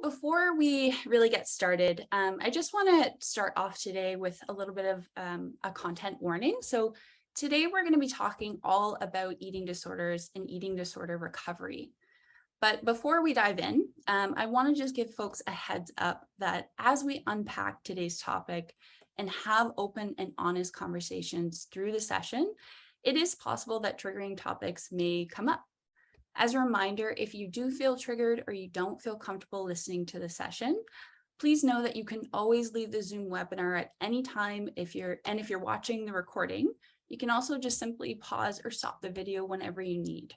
before we really get started, I just want to start off today with a little bit of a content warning. So today we're going to be talking all about eating disorders and eating disorder recovery. But before we dive in, I want to just give folks a heads up that as we unpack today's topic and have open and honest conversations through the session, it is possible that triggering topics may come up. As a reminder, if you do feel triggered or you don't feel comfortable listening to the session, please know that you can always leave the Zoom webinar at any time if you're watching the recording. You can also just simply pause or stop the video whenever you need.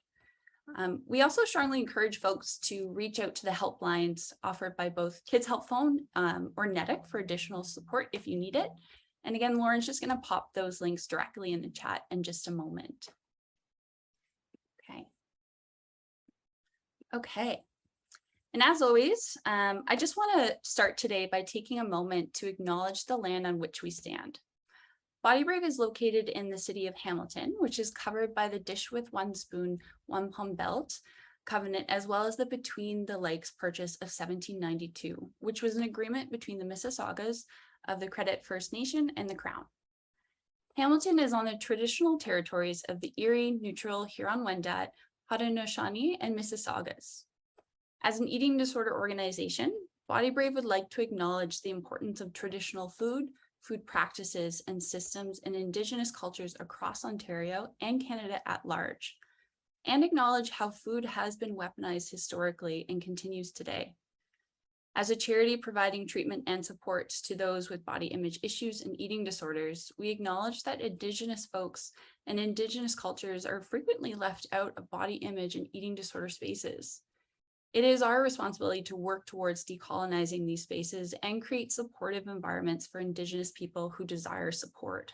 We also strongly encourage folks to reach out to the helplines offered by both Kids Help Phone or NEDIC for additional support if you need it. And again, Lauren's just going to pop those links directly in the chat in just a moment. Okay. And as always, I just want to start today by taking a moment to acknowledge the land on which we stand. Body Brave is located in the city of Hamilton, which is covered by the Dish with One Spoon, One Palm Belt covenant, as well as the Between the Lakes Purchase of 1792, which was an agreement between the Mississaugas of the Credit First Nation and the Crown. Hamilton is on the traditional territories of the Erie, Neutral, Huron-Wendat, Haudenosaunee, and Mississaugas. As an eating disorder organization, Body Brave would like to acknowledge the importance of traditional food practices, and systems in Indigenous cultures across Ontario and Canada at large, and acknowledge how food has been weaponized historically and continues today. As a charity providing treatment and support to those with body image issues and eating disorders, we acknowledge that Indigenous folks and Indigenous cultures are frequently left out of body image and eating disorder spaces. It is our responsibility to work towards decolonizing these spaces and create supportive environments for Indigenous people who desire support.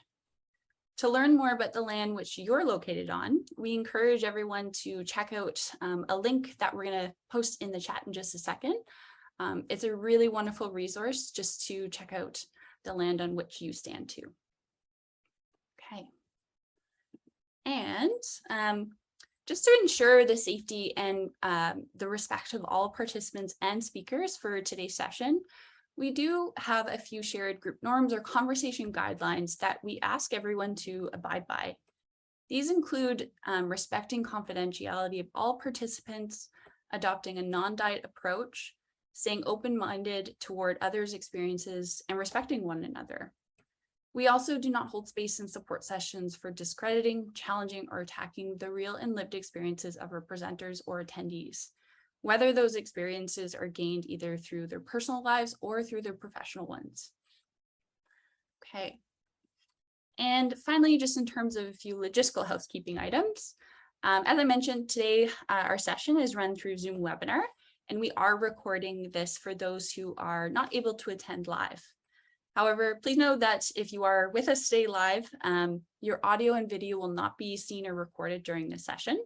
To learn more about the land which you're located on, we encourage everyone to check out a link that we're going to post in the chat in just a second. It's a really wonderful resource just to check out the land on which you stand to. Okay. And just to ensure the safety and the respect of all participants and speakers for today's session, we do have a few shared group norms or conversation guidelines that we ask everyone to abide by. These include respecting confidentiality of all participants, adopting a non-diet approach, staying open-minded toward others' experiences, and respecting one another. We also do not hold space in support sessions for discrediting, challenging, or attacking the real and lived experiences of our presenters or attendees, whether those experiences are gained either through their personal lives or through their professional ones. Okay. And finally, just in terms of a few logistical housekeeping items, as I mentioned today, our session is run through Zoom webinar, and we are recording this for those who are not able to attend live. However, please know that if you are with us today live, your audio and video will not be seen or recorded during this session.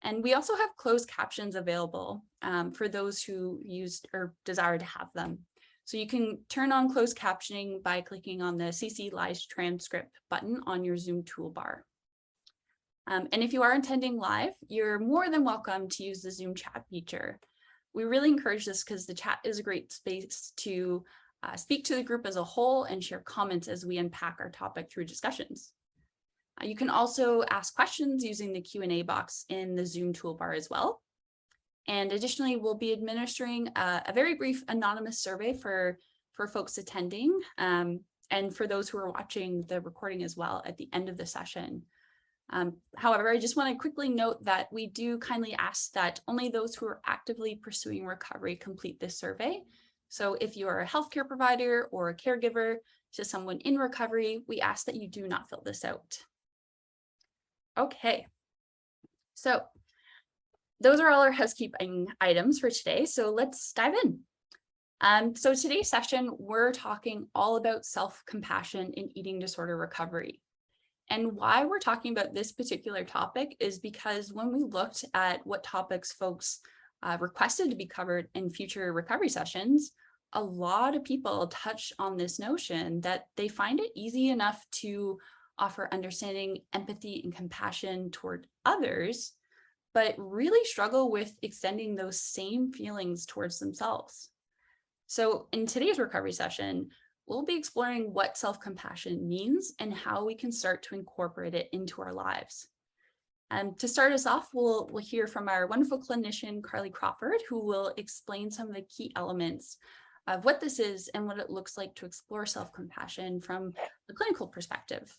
And we also have closed captions available for those who used or desire to have them. So you can turn on closed captioning by clicking on the CC Live Transcript button on your Zoom toolbar. And if you are attending live, you're more than welcome to use the Zoom chat feature. We really encourage this because the chat is a great space to speak to the group as a whole and share comments as we unpack our topic through discussions. You can also ask questions using the Q&A box in the Zoom toolbar as well. And additionally, we'll be administering a very brief anonymous survey for folks attending and for those who are watching the recording as well at the end of the session. However, I just want to quickly note that we do kindly ask that only those who are actively pursuing recovery complete this survey. So if you are a healthcare provider or a caregiver to someone in recovery, we ask that you do not fill this out. Okay, so those are all our housekeeping items for today. So let's dive in. So today's session, we're talking all about self-compassion in eating disorder recovery. And why we're talking about this particular topic is because when we looked at what topics folks requested to be covered in future recovery sessions, a lot of people touch on this notion that they find it easy enough to offer understanding, empathy, and compassion toward others, but really struggle with extending those same feelings towards themselves. So in today's recovery session, we'll be exploring what self-compassion means and how we can start to incorporate it into our lives. And to start us off, we'll hear from our wonderful clinician, Carly Crawford, who will explain some of the key elements of what this is and what it looks like to explore self-compassion from a clinical perspective.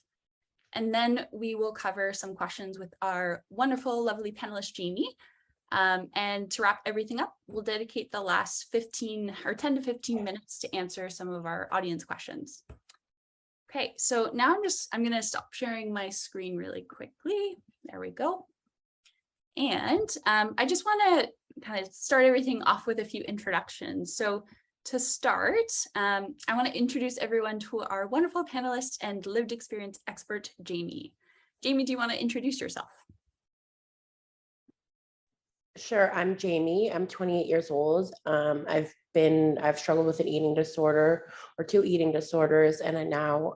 And then we will cover some questions with our wonderful, lovely panelist, Jamie. And to wrap everything up, we'll dedicate the last 10 to 15 minutes to answer some of our audience questions. Okay, so now I'm going to stop sharing my screen really quickly. There we go. And I just want to kind of start everything off with a few introductions. So to start, I want to introduce everyone to our wonderful panelist and lived experience expert, Jamie. Jamie, do you want to introduce yourself? Sure, I'm Jamie. I'm 28 years old. I've struggled with an eating disorder or 2 eating disorders, and I'm now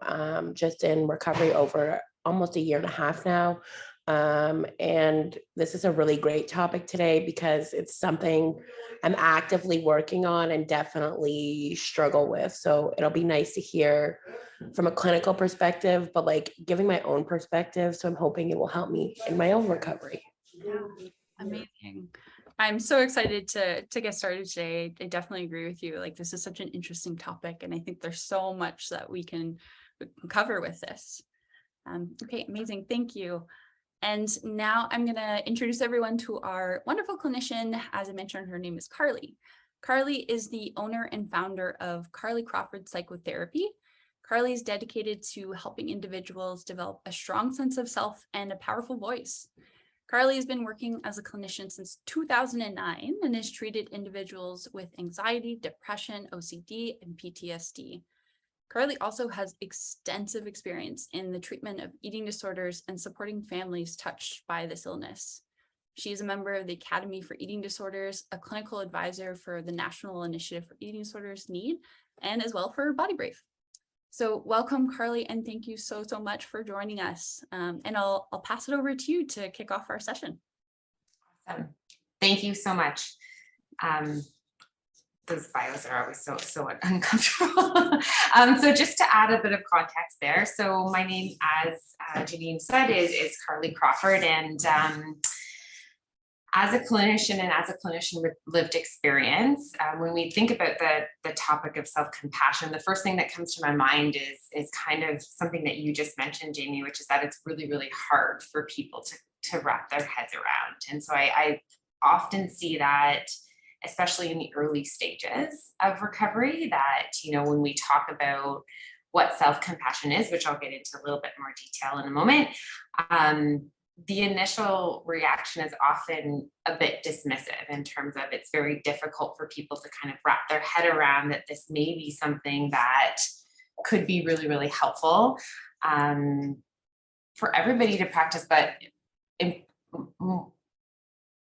just in recovery over almost a year and a half now. And this is a really great topic today because it's something I'm actively working on and definitely struggle with. So it'll be nice to hear from a clinical perspective, but like giving my own perspective. So I'm hoping it will help me in my own recovery. Yeah. Amazing. I'm so excited to get started today. I definitely agree with you. Like, this is such an interesting topic, and I think there's so much that we can cover with this. Okay, amazing. Thank you. And now I'm going to introduce everyone to our wonderful clinician. As I mentioned, her name is Carly. Carly is the owner and founder of Carly Crawford Psychotherapy. Carly is dedicated to helping individuals develop a strong sense of self and a powerful voice. Carly has been working as a clinician since 2009 and has treated individuals with anxiety, depression, OCD, and PTSD. Carly also has extensive experience in the treatment of eating disorders and supporting families touched by this illness. She is a member of the Academy for Eating Disorders, a clinical advisor for the National Initiative for Eating Disorders, NEED, and as well for Body Brave. So welcome, Carly, and thank you so much for joining us. And I'll pass it over to you to kick off our session. Awesome. Thank you so much. Those bios are always so uncomfortable. So just to add a bit of context there. So my name, as Janine said, is Carly Crawford, and as a clinician with lived experience, when we think about the topic of self-compassion, the first thing that comes to my mind is kind of something that you just mentioned, Jamie, which is that it's really, really hard for people to wrap their heads around. And so I often see that, especially in the early stages of recovery, that, when we talk about what self-compassion is, which I'll get into a little bit more detail in a moment, the initial reaction is often a bit dismissive in terms of it's very difficult for people to kind of wrap their head around that this may be something that could be really, really helpful for everybody to practice, but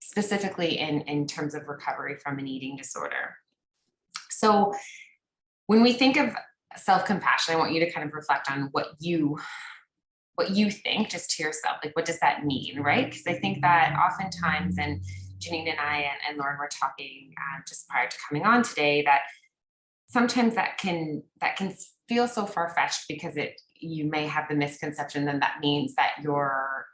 specifically in terms of recovery from an eating disorder. So when we think of self-compassion, I want you to kind of reflect on what you think just to yourself, like, what does that mean, right? Because I think that oftentimes, and Janine and I and Lauren were talking just prior to coming on today, that sometimes that can feel so far-fetched because you may have the misconception that means that you're,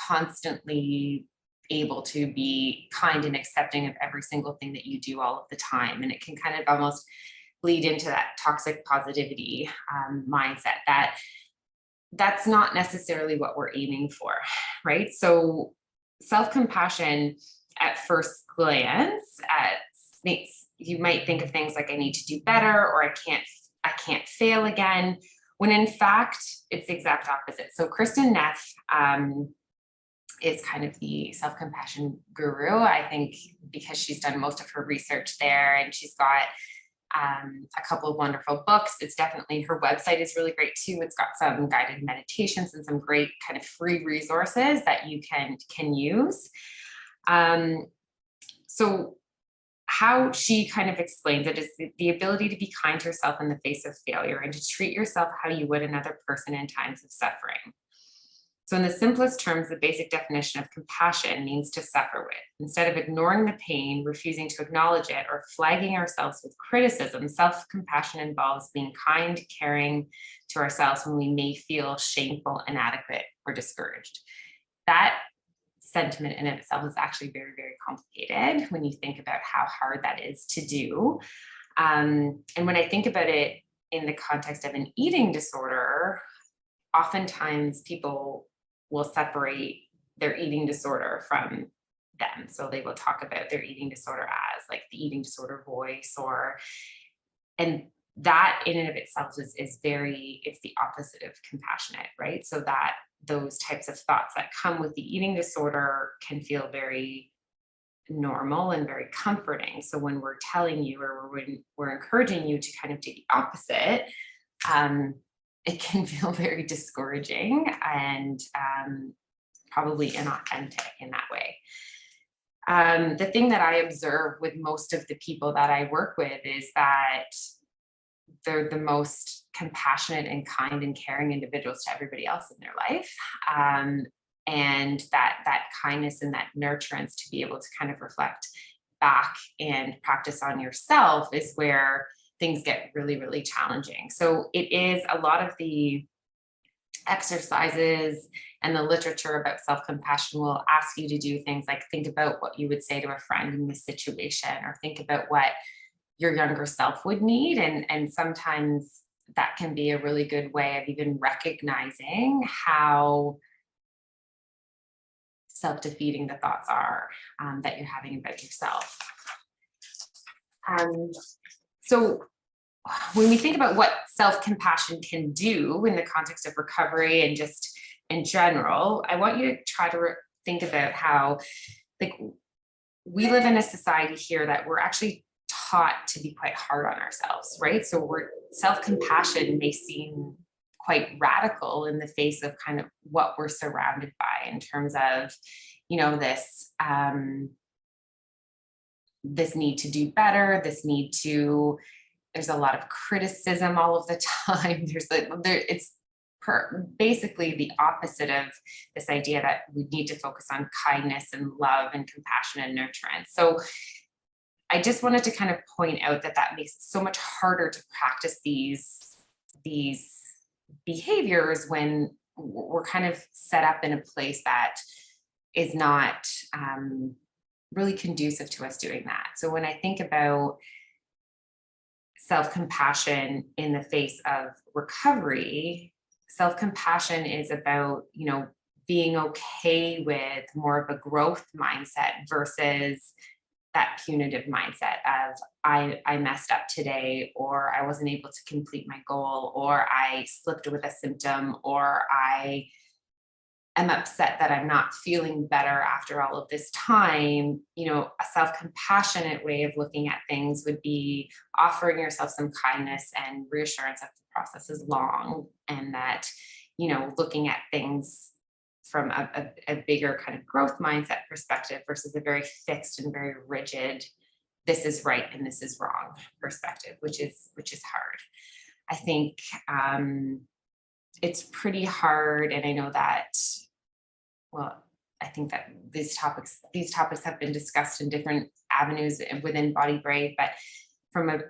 constantly able to be kind and accepting of every single thing that you do all of the time. And it can kind of almost bleed into that toxic positivity mindset that's not necessarily what we're aiming for, right? So self-compassion at first glance, you might think of things like I need to do better, or I can't fail again, when in fact it's the exact opposite. So Kristin Neff is kind of the self-compassion guru, I think, because she's done most of her research there, and she's got a couple of wonderful books. It's definitely, her website is really great too. It's got some guided meditations and some great kind of free resources that you can use. So how she kind of explains it is the ability to be kind to yourself in the face of failure and to treat yourself how you would another person in times of suffering. So in the simplest terms, the basic definition of compassion means to suffer with. Instead of ignoring the pain, refusing to acknowledge it, or flagging ourselves with criticism, self-compassion involves being kind, caring to ourselves when we may feel shameful, inadequate, or discouraged. That sentiment in itself is actually very, very complicated when you think about how hard that is to do. And when I think about it in the context of an eating disorder, oftentimes people will separate their eating disorder from them. So they will talk about their eating disorder as like the eating disorder voice, and that in and of itself is very, it's the opposite of compassionate, right? So that those types of thoughts that come with the eating disorder can feel very normal and very comforting. So when we're telling you, or when we're encouraging you to kind of do the opposite, it can feel very discouraging and probably inauthentic in that way. The thing that I observe with most of the people that I work with is that they're the most compassionate and kind and caring individuals to everybody else in their life. And that kindness and that nurturance to be able to kind of reflect back and practice on yourself is where things get really, really challenging. So it is a lot of the exercises and the literature about self-compassion will ask you to do things like think about what you would say to a friend in this situation, or think about what your younger self would need. And sometimes that can be a really good way of even recognizing how self-defeating the thoughts are that you're having about yourself. So when we think about what self-compassion can do in the context of recovery and just in general, I want you to try to think about how, like, we live in a society here that we're actually taught to be quite hard on ourselves, right? So self-compassion may seem quite radical in the face of kind of what we're surrounded by in terms of, this need to do better, there's a lot of criticism all of the time. It's basically the opposite of this idea that we need to focus on kindness and love and compassion and nurturance. So I just wanted to kind of point out that makes it so much harder to practice these behaviors when we're kind of set up in a place that is not really conducive to us doing that. So when I think about self-compassion in the face of recovery, self-compassion is about, being okay with more of a growth mindset versus that punitive mindset of I messed up today, or I wasn't able to complete my goal, or I slipped with a symptom, or I am upset that I'm not feeling better after all of this time. A self-compassionate way of looking at things would be offering yourself some kindness and reassurance that the process is long, and that, looking at things from a bigger kind of growth mindset perspective versus a very fixed and very rigid, this is right and this is wrong perspective, which is hard. I think it's pretty hard. And I know that, I think that these topics have been discussed in different avenues within Body Brave, but from a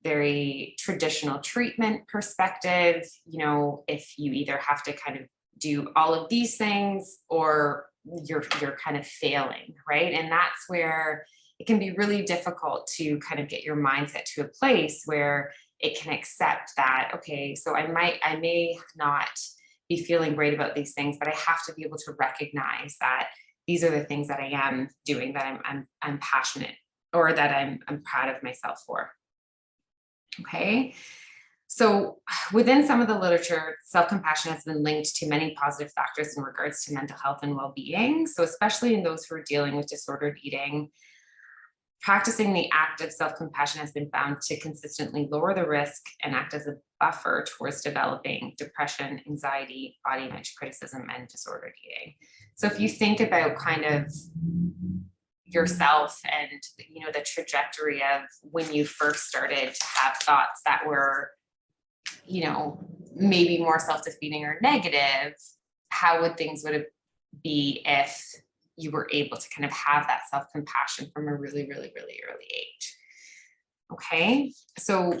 very traditional treatment perspective, if you either have to kind of do all of these things or you're kind of failing, right? And that's where it can be really difficult to kind of get your mindset to a place where it can accept that, okay, so I may not be feeling great about these things, but I have to be able to recognize that these are the things that I am doing, that I'm passionate, or that I'm proud of myself for. Okay. So within some of the literature, self-compassion has been linked to many positive factors in regards to mental health and well-being. So especially in those who are dealing with disordered eating, practicing the act of self-compassion has been found to consistently lower the risk and act as a buffer towards developing depression, anxiety, body image criticism, and disordered eating. So if you think about kind of yourself and, the trajectory of when you first started to have thoughts that were, maybe more self-defeating or negative, how would things be if you were able to kind of have that self-compassion from a really, really, really early age? Okay, so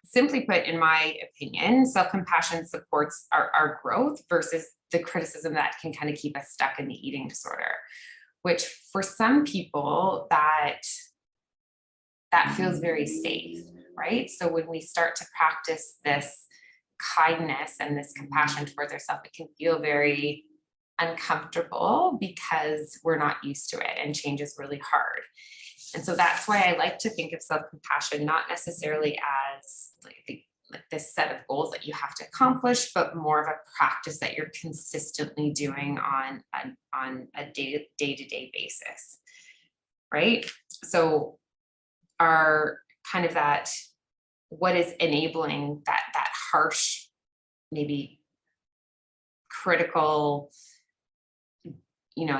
simply put, in my opinion, self-compassion supports our growth versus the criticism that can kind of keep us stuck in the eating disorder, which for some people that feels very safe, right? So when we start to practice this kindness and this compassion towards ourselves, it can feel very uncomfortable because we're not used to it and change is really hard. And so that's why I like to think of self-compassion not necessarily as like this set of goals that you have to accomplish, but more of a practice that you're consistently doing on a day-to-day basis, right? So our kind of that, what is enabling that harsh, maybe critical,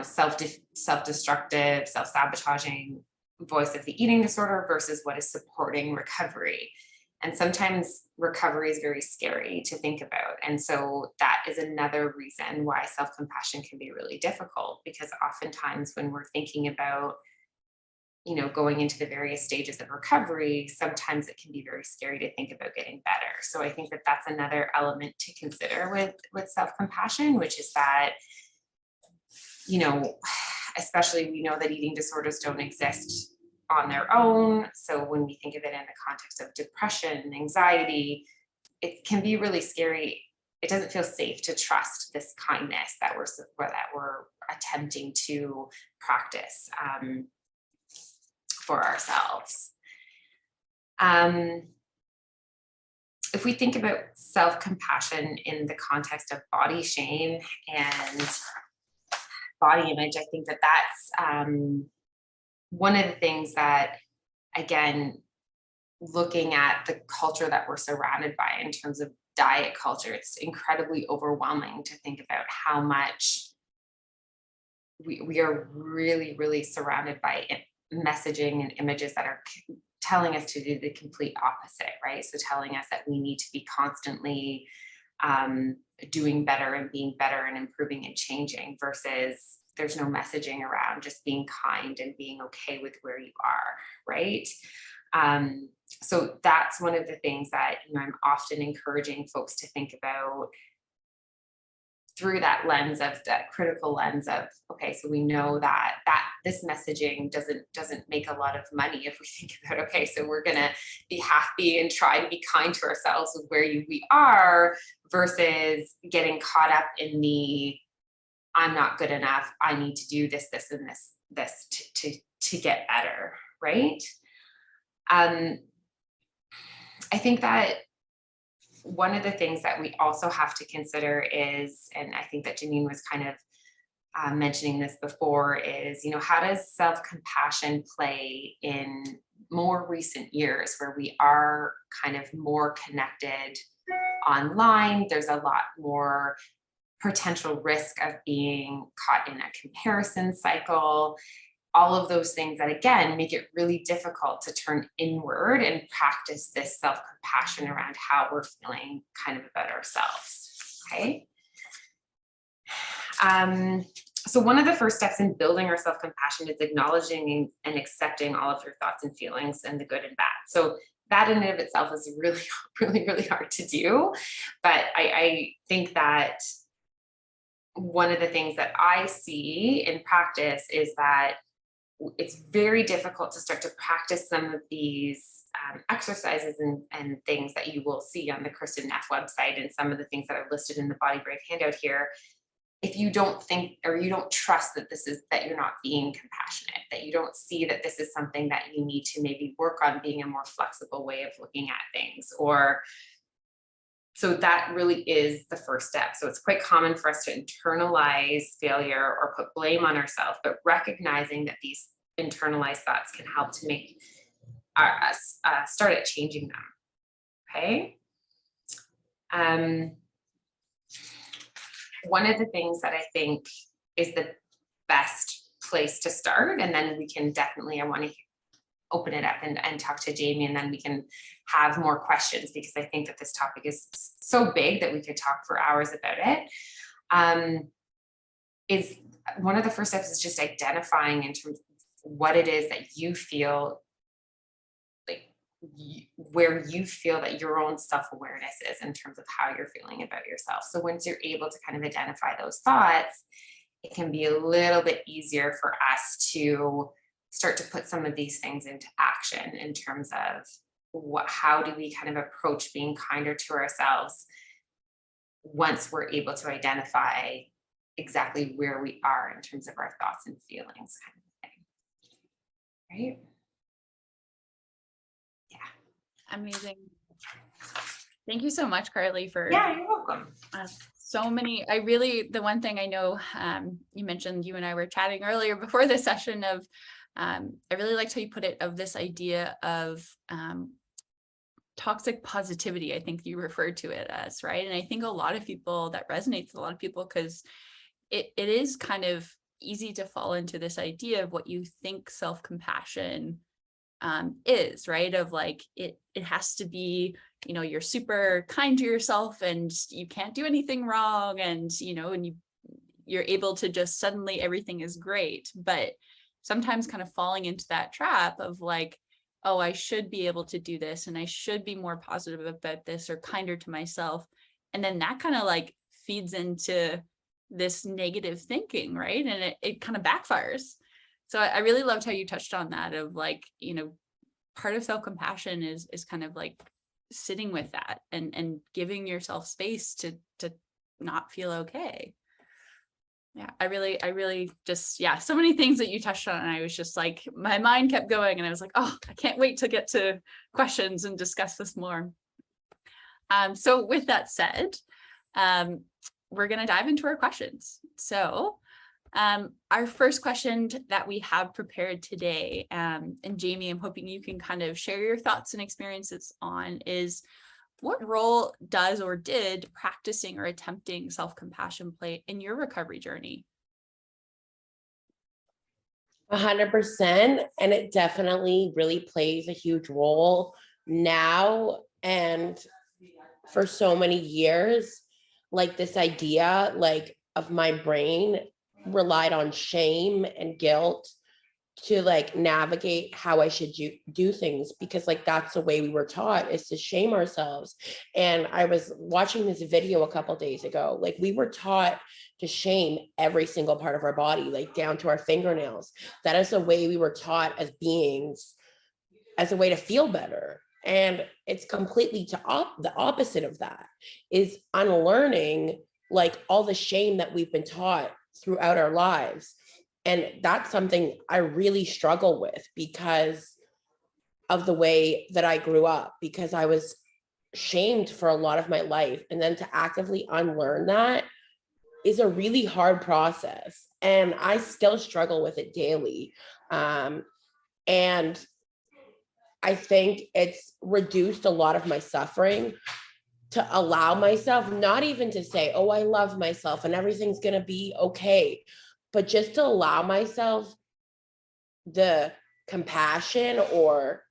self-destructive, self-sabotaging voice of the eating disorder versus what is supporting recovery. And sometimes recovery is very scary to think about. And so that is another reason why self-compassion can be really difficult, because oftentimes when we're thinking about, going into the various stages of recovery, sometimes it can be very scary to think about getting better. So I think that that's another element to consider with self-compassion, which is that, especially we know that eating disorders don't exist on their own. So when we think of it in the context of depression, anxiety, it can be really scary. It doesn't feel safe to trust this kindness that we're attempting to practice for ourselves. If we think about self-compassion in the context of body shame and body image, I think that that's one of the things that, again, looking at the culture that we're surrounded by in terms of diet culture, it's incredibly overwhelming to think about how much we are really, really surrounded by messaging and images that are telling us to do the complete opposite, right? So telling us that we need to be constantly doing better and being better and improving and changing, versus there's no messaging around just being kind and being okay with where you are, right? So that's one of the things that I'm often encouraging folks to think about through that lens of that critical lens of, okay, so we know that this messaging doesn't make a lot of money if we think about, okay, so we're gonna be happy and try to be kind to ourselves with where we are, versus getting caught up in the I'm not good enough, I need to do this, and this to get better, right? I think that one of the things that we also have to consider is, and I think that Janine was kind of mentioning this before, is, how does self-compassion play in more recent years where we are kind of more connected online? There's a lot more potential risk of being caught in a comparison cycle. All of those things that, again, make it really difficult to turn inward and practice this self-compassion around how we're feeling kind of about ourselves, okay? So one of the first steps in building our self-compassion is acknowledging and accepting all of your thoughts and feelings, and the good and bad. So that in and of itself is really, really, really hard to do. But I think that one of the things that I see in practice is that it's very difficult to start to practice some of these exercises and things that you will see on the Kristin Neff website, and some of the things that are listed in the Body Brave handout here, if you don't think, or you don't trust that you're not being compassionate, that you don't see that this is something that you need to maybe work on being a more flexible way of looking at things, or so that really is the first step. So it's quite common for us to internalize failure or put blame on ourselves, but recognizing that these internalized thoughts can help to make us start at changing them, okay? One of the things that I think is the best place to start, and then we can definitely, I want to open it up and talk to Jamie, and then we can have more questions, because I think that this topic is so big that we could talk for hours about it. Is one of the first steps is just identifying in terms of what it is that you feel like, where you feel that your own self-awareness is in terms of how you're feeling about yourself. So once you're able to kind of identify those thoughts, it can be a little bit easier for us to start to put some of these things into action in terms of how do we kind of approach being kinder to ourselves once we're able to identify exactly where we are in terms of our thoughts and feelings, kind of thing. Right? Amazing. Thank you so much, Carly, for Yeah, you're welcome. so many. The one thing I know, you mentioned, you and I were chatting earlier before this session of, I really liked how you put it, of this idea of toxic positivity. I think you referred to it as, right? And I think a lot of people, that resonates with a lot of people, because it is kind of easy to fall into this idea of what you think self-compassion is, right? Of like, it has to be, you're super kind to yourself and you can't do anything wrong, and and you're able to just suddenly everything is great. But sometimes kind of falling into that trap of like, oh, I should be able to do this, and I should be more positive about this, or kinder to myself, and then that kind of like feeds into this negative thinking, right? And it kind of backfires. So I really loved how you touched on that of like, part of self-compassion is kind of like sitting with that and giving yourself space to not feel okay. Yeah, I really just, so many things that you touched on, and I was just like, my mind kept going, and I was like, oh, I can't wait to get to questions and discuss this more. So with that said, we're going to dive into our questions. So our first question that we have prepared today, and Jamie, I'm hoping you can kind of share your thoughts and experiences on, is what role does or did practicing or attempting self-compassion play in your recovery journey? 100%. And it definitely really plays a huge role now. And for so many years, like this idea, like of my brain relied on shame and guilt to like navigate how I should do things, because like that's the way we were taught, is to shame ourselves. And I was watching this video a couple days ago, like we were taught to shame every single part of our body, like down to our fingernails. That is the way we were taught as beings, as a way to feel better. And it's completely the opposite of that, is unlearning like all the shame that we've been taught throughout our lives. And that's something I really struggle with because of the way that I grew up, because I was shamed for a lot of my life. And then to actively unlearn that is a really hard process. And I still struggle with it daily. And I think it's reduced a lot of my suffering to allow myself, not even to say, oh, I love myself and everything's going to be okay, but just to allow myself the compassion or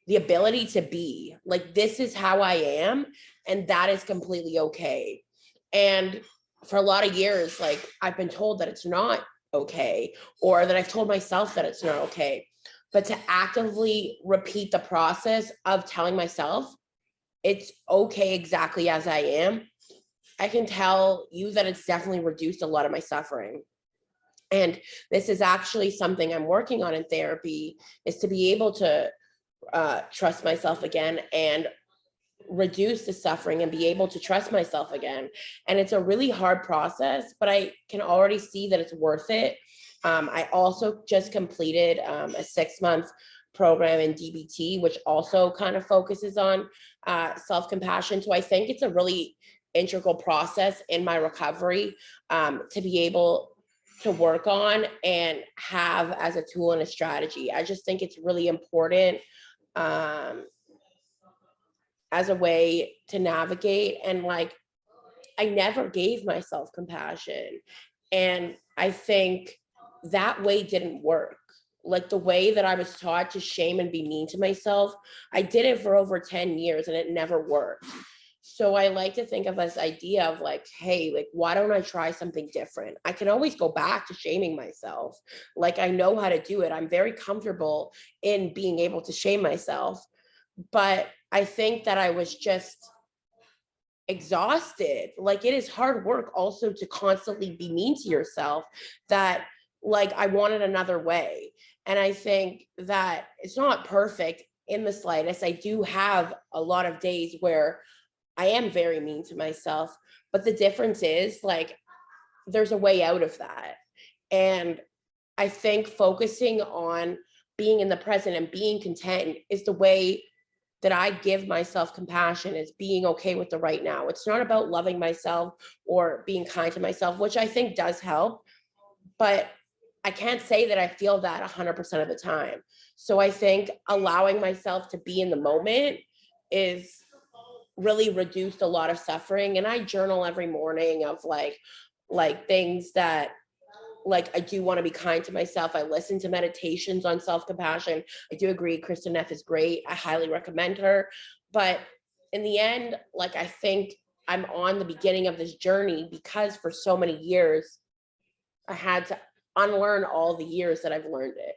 the ability to be like, this is how I am, and that is completely okay. And for a lot of years, like I've been told that it's not okay, or that I've told myself that it's not okay. But to actively repeat the process of telling myself it's okay exactly as I am, I can tell you that it's definitely reduced a lot of my suffering. And this is actually something I'm working on in therapy, is to be able to trust myself again and reduce the suffering and be able to trust myself again. And it's a really hard process, but I can already see that it's worth it. I also just completed a 6-month program in DBT, which also kind of focuses on self-compassion. So I think it's a really integral process in my recovery to be able to work on and have as a tool and a strategy. I just think it's really important as a way to navigate. And like, I never gave myself compassion. And I think that way didn't work. like the way that I was taught to shame and be mean to myself, I did it for over 10 years and it never worked. So I like to think of this idea of like, hey, like, why don't I try something different? I can always go back to shaming myself. Like, I know how to do it. I'm very comfortable in being able to shame myself. But I think that I was just exhausted. Like, it is hard work also to constantly be mean to yourself, that like I wanted another way. And I think that it's not perfect in the slightest. I do have a lot of days where I am very mean to myself, but the difference is like there's a way out of that. And I think focusing on being in the present and being content is the way that I give myself compassion, is being okay with the right now. It's not about loving myself or being kind to myself, which I think does help, but I can't say that I feel that 100% of the time. So I think allowing myself to be in the moment is really reduced a lot of suffering. And I journal every morning of like things that like I do want to be kind to myself. I listen to meditations on self-compassion. I do agree Kristen Neff is great. I highly recommend her. But in the end, like I think I'm on the beginning of this journey because for so many years I had to unlearn all the years that I've learned it.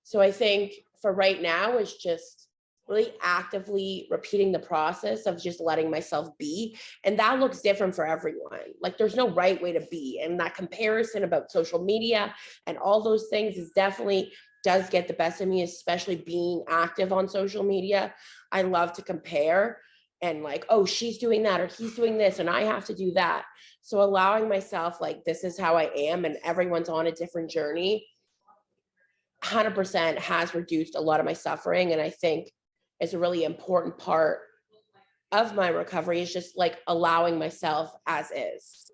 So I think for right now is just really actively repeating the process of just letting myself be. And that looks different for everyone. Like there's no right way to be. And that comparison about social media and all those things is definitely does get the best of me, especially being active on social media. I love to compare and like, oh, she's doing that or he's doing this and I have to do that. So allowing myself like this is how I am and everyone's on a different journey 100% has reduced a lot of my suffering. And I think it's a really important part of my recovery is just like allowing myself as is.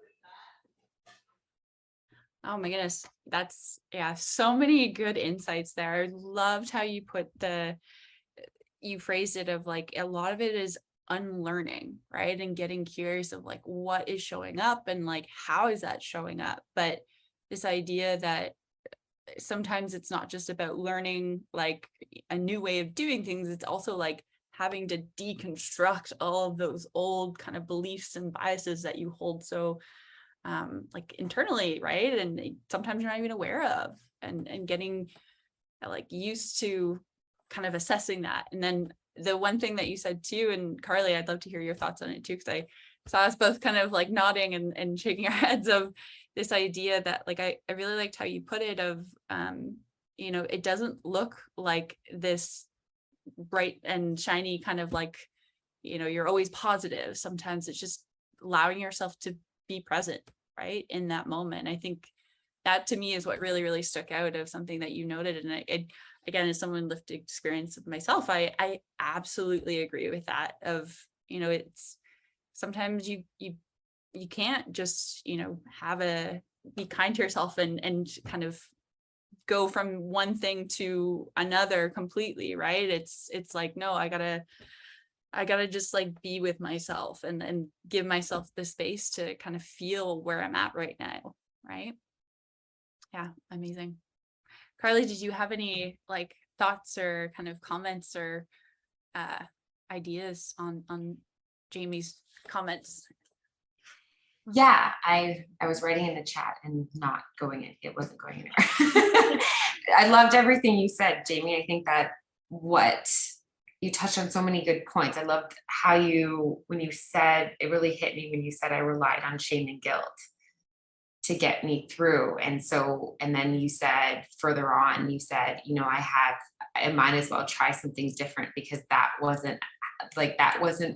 Oh my goodness. That's, yeah, so many good insights there. I loved how you you phrased it of like, a lot of it is unlearning, right? And getting curious of like, what is showing up and like, how is that showing up? But this idea that sometimes it's not just about learning like a new way of doing things, it's also like having to deconstruct all of those old kind of beliefs and biases that you hold so like internally, right? And sometimes you're not even aware of, and getting like used to kind of assessing that. And then the one thing that you said too, and Carly, I'd love to hear your thoughts on it too, because I saw us both kind of like nodding and shaking our heads of this idea that like I really liked how you put it of you know, it doesn't look like this bright and shiny kind of like, you know, you're always positive. Sometimes it's just allowing yourself to be present, right, in that moment. I think that to me is what really, really stuck out of something that you noted. And I again, as someone with lived experience of myself, I absolutely agree with that of, you know, it's sometimes you can't just, you know, be kind to yourself and kind of go from one thing to another completely, right? It's like, no, I gotta just like be with myself and give myself the space to kind of feel where I'm at right now, right? Yeah, amazing. Carly, did you have any like thoughts or kind of comments or ideas on Jamie's comments? Yeah, I was writing in the chat and not going in. It wasn't going anywhere. I loved everything you said, Jamie. I think that what you touched on so many good points. I loved how when you said, it really hit me when you said I relied on shame and guilt to get me through. And then you said further on, you said, you know, I might as well try some things different because that wasn't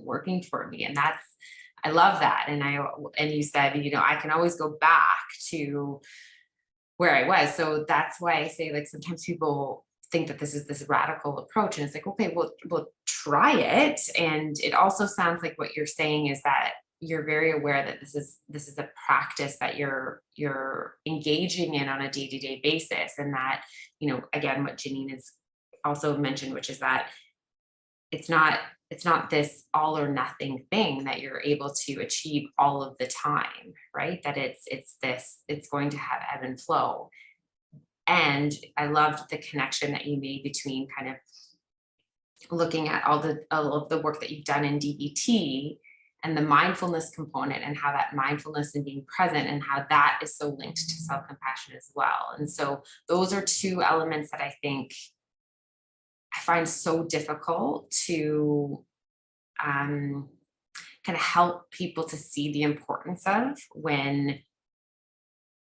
working for me. And I love that. And you said, you know, I can always go back to where I was. So that's why I say, like, sometimes people think that this is this radical approach, and it's like, okay, we'll try it. And it also sounds like what you're saying is that you're very aware that this is a practice that you're engaging in on a day-to-day basis. And that, you know, again, what Janine has also mentioned, which is that it's not this all or nothing thing that you're able to achieve all of the time, right? That it's going to have ebb and flow. And I loved the connection that you made between kind of looking at all of the work that you've done in DBT and the mindfulness component, and how that mindfulness and being present and how that is so linked to self-compassion as well. And so those are two elements that I think I find so difficult to kind of help people to see the importance of when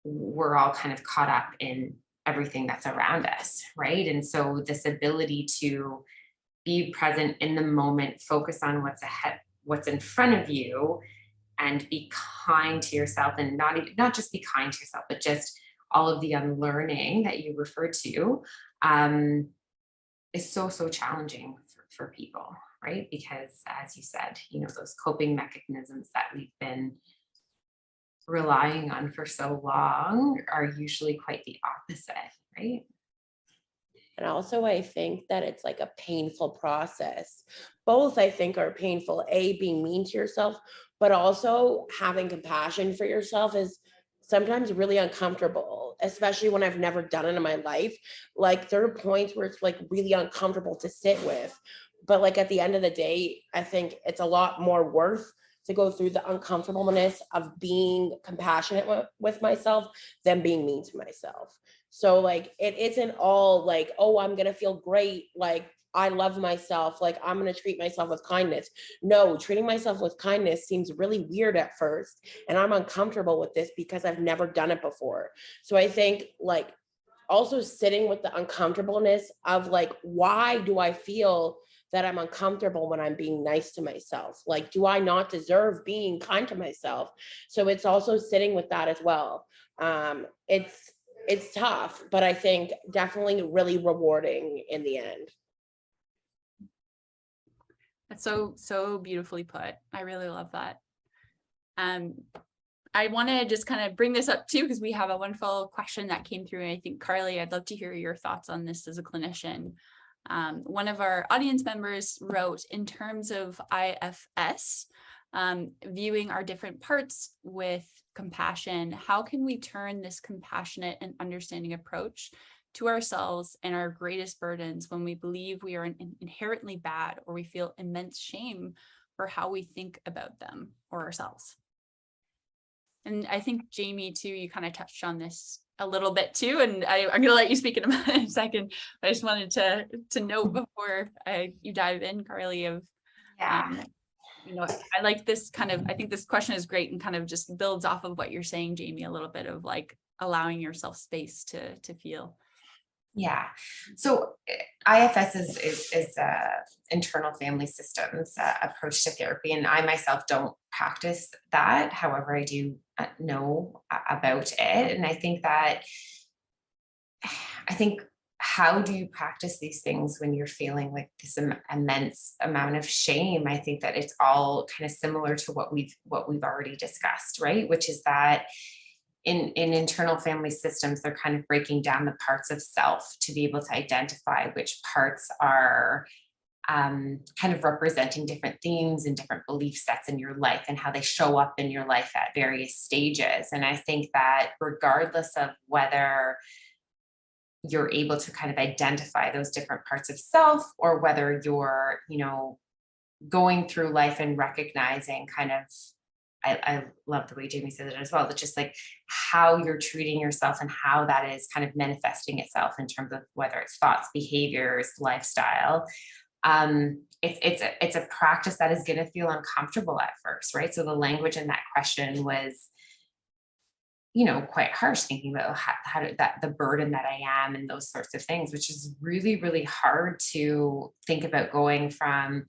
we're all kind of caught up in everything that's around us, right? And so this ability to be present in the moment, focus on what's ahead, what's in front of you, and be kind to yourself, and not just be kind to yourself, but just all of the unlearning that you refer to, is so challenging for people, right? Because as you said, those coping mechanisms that we've been relying on for so long are usually quite the opposite, right? And also, I think that it's like a painful process. Both, I think, are painful. Being mean to yourself, but also having compassion for yourself is sometimes really uncomfortable, especially when I've never done it in my life. Like, there are points where it's like really uncomfortable to sit with. But like at the end of the day, I think it's a lot more worth to go through the uncomfortableness of being compassionate with myself than being mean to myself. So like it isn't all like, oh, I'm gonna feel great, like I love myself, like I'm gonna treat myself with kindness. No, treating myself with kindness seems really weird at first, and I'm uncomfortable with this because I've never done it before. So I think like also sitting with the uncomfortableness of like, why do I feel that I'm uncomfortable when I'm being nice to myself? Like, do I not deserve being kind to myself? So it's also sitting with that as well. It's tough, but I think definitely really rewarding in the end. That's so beautifully put. I really love that. I want to just kind of bring this up too, because we have a wonderful question that came through. And I think, Carly, I'd love to hear your thoughts on this as a clinician. One of our audience members wrote, in terms of IFS, viewing our different parts with compassion, how can we turn this compassionate and understanding approach to ourselves and our greatest burdens when we believe we are inherently bad, or we feel immense shame for how we think about them or ourselves? And I think, Jamie, too, you kind of touched on this a little bit too, and I'm going to let you speak in a second, but I just wanted to note before you dive in, Carly, of, Yeah. I like this kind of, I think this question is great and kind of just builds off of what you're saying, Jamie, a little bit of like allowing yourself space to feel. Yeah. So IFS is internal family systems approach to therapy, and I myself don't practice that. However, I do know about it, and I think how do you practice these things when you're feeling like this immense amount of shame? I think that it's all kind of similar to what we've already discussed, right? Which is that in internal family systems, they're kind of breaking down the parts of self to be able to identify which parts are kind of representing different themes and different belief sets in your life, and how they show up in your life at various stages. And I think that regardless of whether you're able to kind of identify those different parts of self, or whether you're, going through life and recognizing kind of, I love the way Jamie said it as well, but just like how you're treating yourself and how that is kind of manifesting itself in terms of whether it's thoughts, behaviors, lifestyle. It's a practice that is going to feel uncomfortable at first, right? So the language in that question was, quite harsh, thinking about how did that, the burden that I am and those sorts of things, which is really, really hard to think about, going from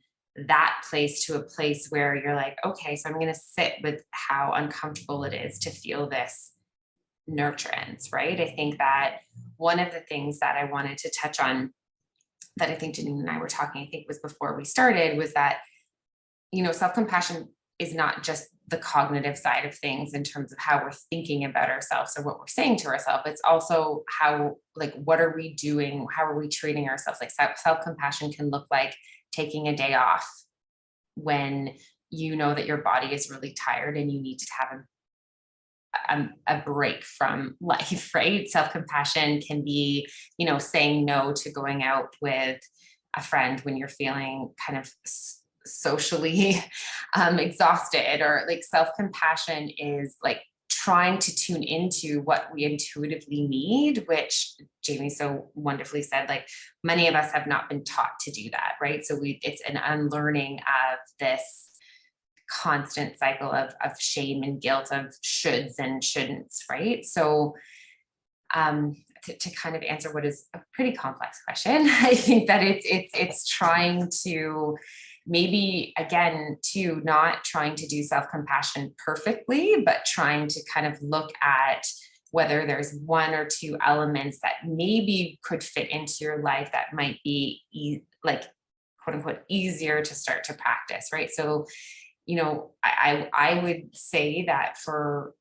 that place to a place where you're like, okay, so I'm going to sit with how uncomfortable it is to feel this nurturance, right? I think that one of the things that I wanted to touch on, that I think Janine and I were talking, I think was before we started, was that, self-compassion is not just the cognitive side of things in terms of how we're thinking about ourselves or what we're saying to ourselves. It's also how, like, what are we doing? How are we treating ourselves? Like, self-compassion can look like taking a day off when you know that your body is really tired and you need to have a break from life, right? Self-compassion can be, saying no to going out with a friend when you're feeling kind of socially exhausted, or like self-compassion is like trying to tune into what we intuitively need, which Jamie so wonderfully said, like many of us have not been taught to do that, right? So it's an unlearning of this constant cycle of shame and guilt, of shoulds and shouldn'ts, right? So to kind of answer what is a pretty complex question, I think that it's trying to maybe, again, to not trying to do self-compassion perfectly, but trying to kind of look at whether there's one or two elements that maybe could fit into your life that might be like quote unquote easier to start to practice, right? So, I would say that for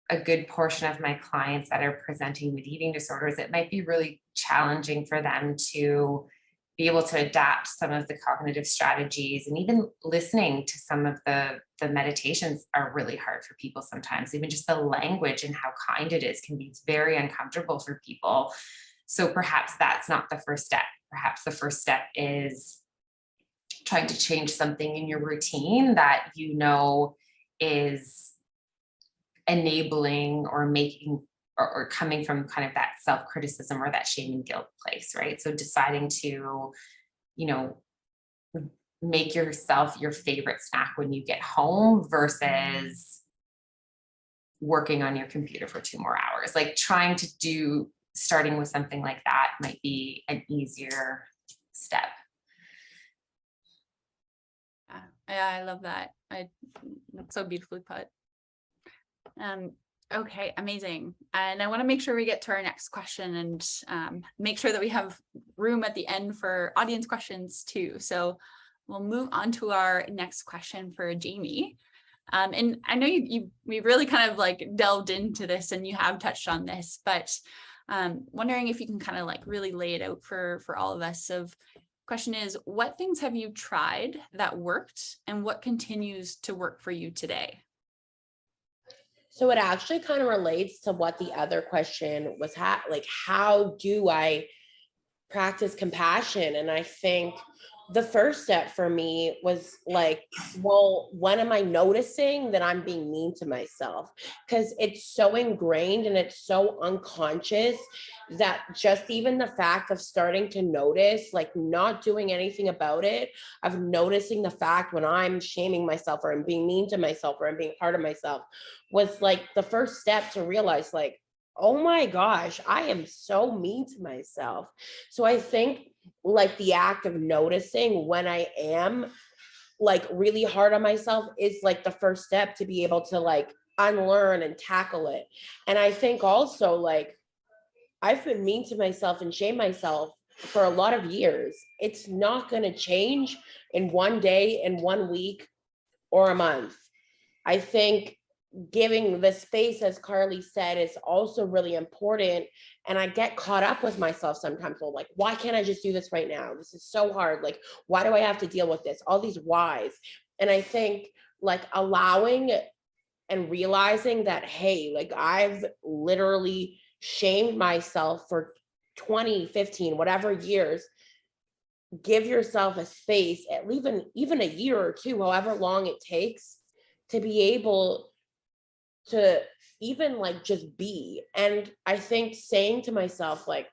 a good portion of my clients that are presenting with eating disorders, it might be really challenging for them to be able to adapt some of the cognitive strategies, and even listening to some of the meditations are really hard for people sometimes. Even just the language and how kind it is can be very uncomfortable for people. So perhaps that's not the first step. Perhaps the first step is trying to change something in your routine that is enabling or making or coming from kind of that self-criticism or that shame and guilt place, right? So deciding to, make yourself your favorite snack when you get home versus working on your computer for 2 more hours. Like starting with something like that might be an easier step. Yeah, I love that. That's so beautifully put. Okay, amazing. And I want to make sure we get to our next question and make sure that we have room at the end for audience questions too. So we'll move on to our next question for Jamie. And I know we really kind of like delved into this and you have touched on this, but wondering if you can kind of like really lay it out for all of us. Question is, what things have you tried that worked and what continues to work for you today? So it actually kind of relates to what the other question was, how do I practice compassion? And I think the first step for me was like, well, when am I noticing that I'm being mean to myself? Because it's so ingrained and it's so unconscious that just even the fact of starting to notice, like not doing anything about it, of noticing the fact when I'm shaming myself or I'm being mean to myself or I'm being hard on myself, was like the first step to realize like, oh my gosh, I am so mean to myself. So I think like the act of noticing when I am like really hard on myself is like the first step to be able to like unlearn and tackle it. And I think also like I've been mean to myself and shame myself for a lot of years. It's not going to change in one day, in 1 week, or a month. I think giving the space, as Carly said, is also really important. And I get caught up with myself sometimes. Well, like, why can't I just do this right now? This is so hard. Like, why do I have to deal with this? All these whys. And I think like allowing and realizing that, hey, like I've literally shamed myself for 20, 15, whatever years. Give yourself a space, at even a year or two, however long it takes, to be able to even like just be. And I think saying to myself, like,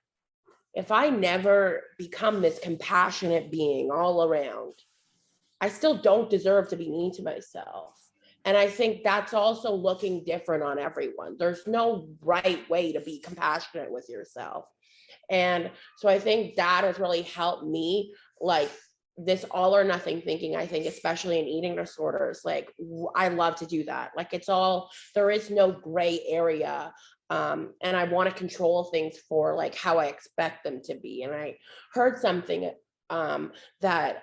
if I never become this compassionate being all around, I still don't deserve to be mean to myself. And I think that's also looking different on everyone. There's no right way to be compassionate with yourself. And so I think that has really helped me, like this all or nothing thinking. I think especially in eating disorders, like I love to do that. Like there is no gray area. And I want to control things for like how I expect them to be. And I heard something that